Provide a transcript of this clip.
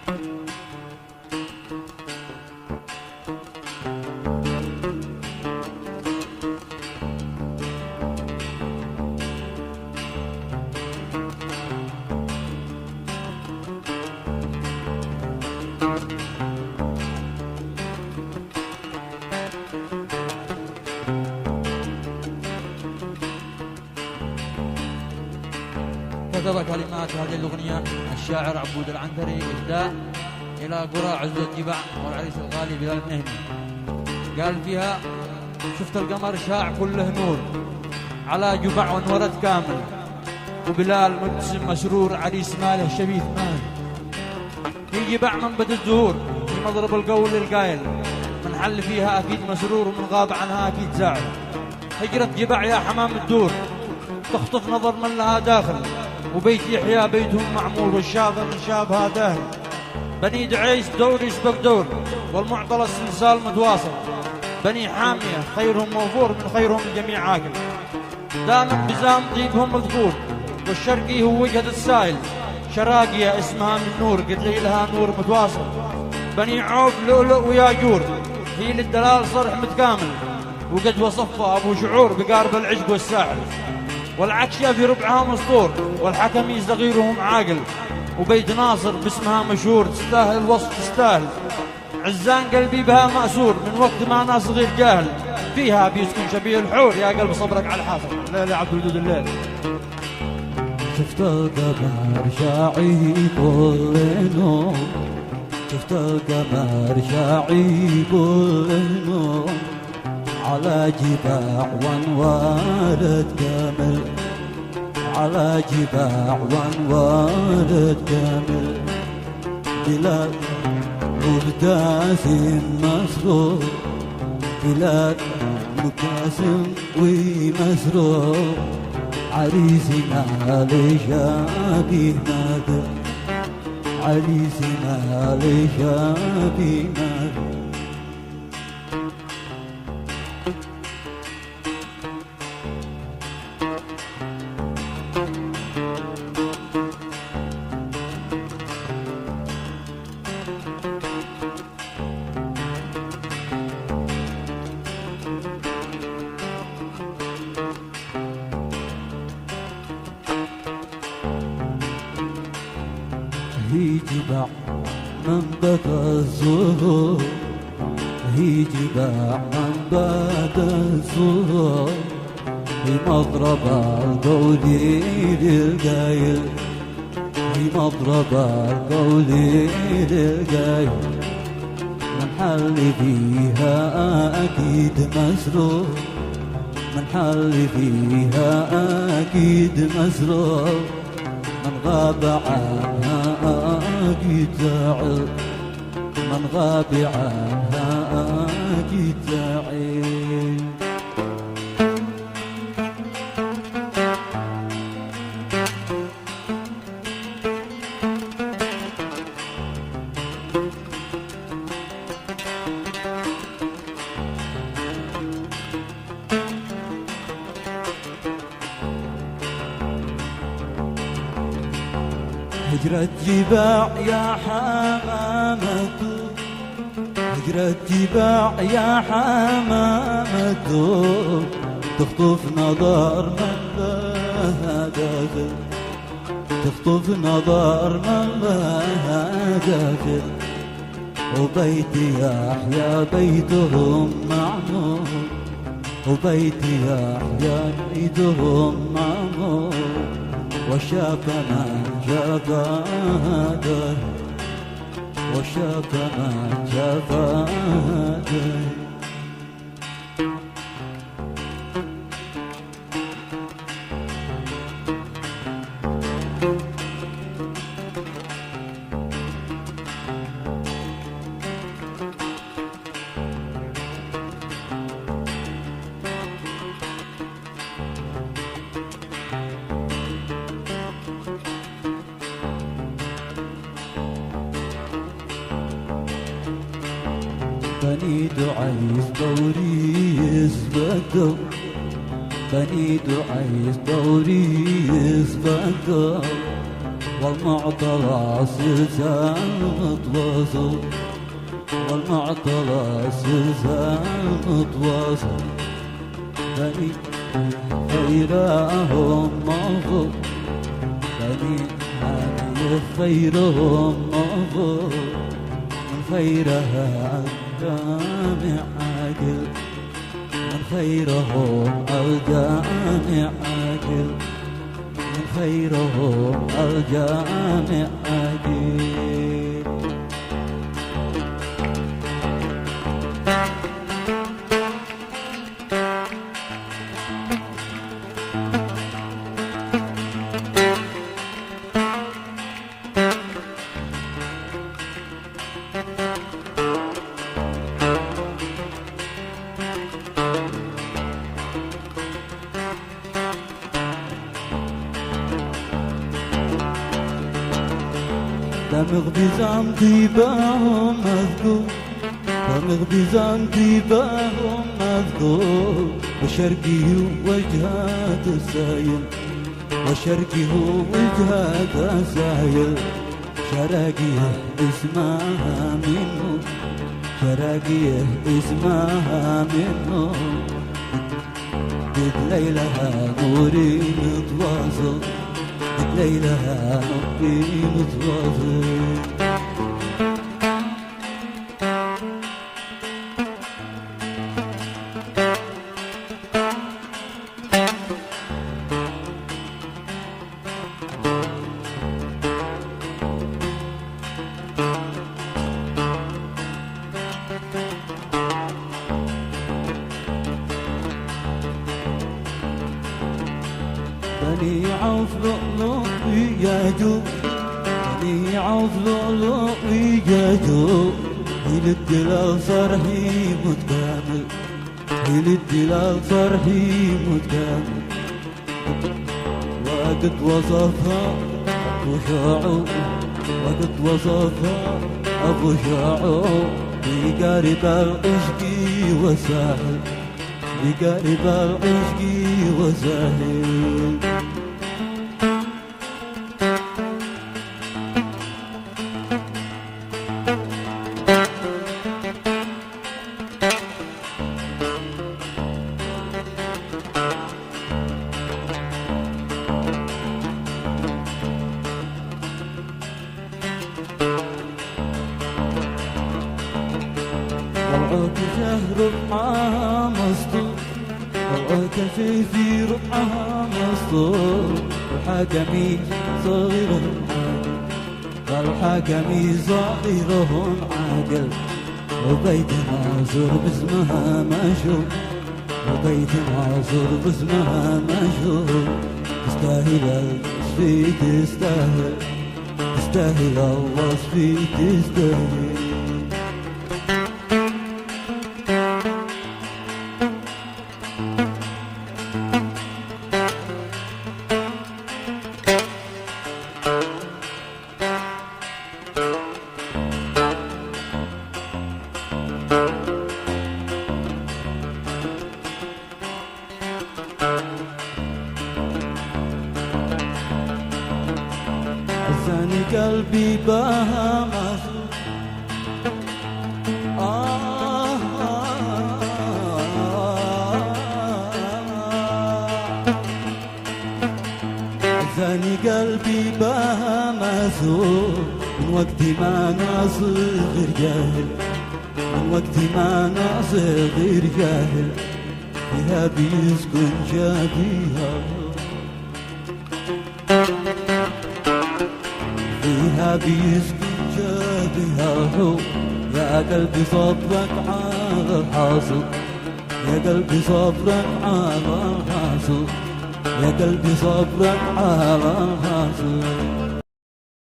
كتب كلمات هذه الأغنية الشاعر عبود العنتري إهداء إلى قرى عزوة جبع والعريس الغالي بلال النهمي. قال فيها: شفت القمر شاع كله نور على جبع وانورت كامل، وبلال مبتسم مسرور عريس ماله شبيث مال. في جبع منبت الزهور في مضرب القول القايل، من حل فيها أكيد مسرور ومن غاب عنها أكيد زعل. هجرت جبع يا حمام الدور تخطف نظر من لها داخل، وبيت يحيى بيتهم معمول والشاطر من شابها داهل. بني دعيس دور يسبق دور والمعطلة السلسال متواصل، بني حامية خيرهم موفور من خيرهم الجميع عاقل. دائما بزام طيبهم مذكور والشرقي هو وجهة السائل، شراقية اسمها من نور قد لها نور متواصل. بني عوف لؤلؤ وياجور هي للدلال صرح متكامل، وقد وصفها أبو شعور بقارب العشق والساحل. والعكشة في ربعها مسطور والحكمي صغيرهم عاقل، وبيت ناصر باسمها مشهور تستاهل الوصف تستاهل. عزان قلبي بها مأسور من وقت ما ناس صغير جاهل، فيها بيسكن شبيه الحور يا قلب صبرك على الحاصل. ليلى عبد الودود الليل. شفت القمر شاعي كل نور، شفت القمر شاعي كل نور على جباع وانوارد كامل، على جباع وانوارد كامل. بلال مبتسم مسرور، بلال مبتسم ومسرور عريسنا لشابه نادر، عريسنا لشابه نادر. هي جبع منبت الزهور، هي جبع منبت الزهور في مضرب القول للقايل، في مضرب القول للقايل. من حل فيها أكيد مسرور، من حل فيها أكيد مسرور، من غاب عنها أكيد زعل، من غاب عنها أكيد زعل. هجرة جباع يا حمامة، هجرة جباع يا حمامة تخطف نظر من لها داخل، تخطف نظر من لها داخل. وبيت يحيى بيتهم معمور، وبيت يحيى بيتهم معمور. وشاف من جفا دار، وشاف من جفا دار. بني دعيس دوريس بدو، بني دعيس دوريس بدو والمعطلة سلسال متواصل والمعطلة سلسال متواصل بني خيرهم مفروض بني هاني خيرهم مفروض من خيرها الجامع عاقل من خيرهم الجامع عاقل من خيرهم الجامع عاقل دمغ بزعم طيبهم مذكور دمغ بزعم طيبهم مذكور وشرقي وجهات السايل وشرقي وجهات السايل شراقيه اسمها منه شراقيه اسمها منه قد ليلها نوري متواصل ليلها نبي متواصل بني عوف لؤلؤ وياجوب بني عوف لؤلؤ وياجوب هيل الدلال صرحي متكامل هيل الدلال صرحي متكامل وقد وصفها أبو شاعر وقد وصفها أبو شاعر بقارب العشق وساحل بقارب العشق وساحل طلعوك شهر ربعها مسطور طلعوك في ربعها مسطور الحكمي صغيرهم عاقل الحكمي صغيرهم عاقل وبيت معصور باسمها مشهور وبيت معصور باسمها مشهور تستاهل الوصف تستاهل تستاهل الوصف تستاهل عزاني قلبي بها مصروف عزاني قلبي بها مصروف من وقت ما ناصر غير جاهل من وقت ما ناصر غير جاهل فيها بيسكن شابيها فيها بيسكن شابها الحب يا قلبي صبرك على الحاصل يا قلبي صبرك على الحاصل يا قلبي صبرك على الحاصل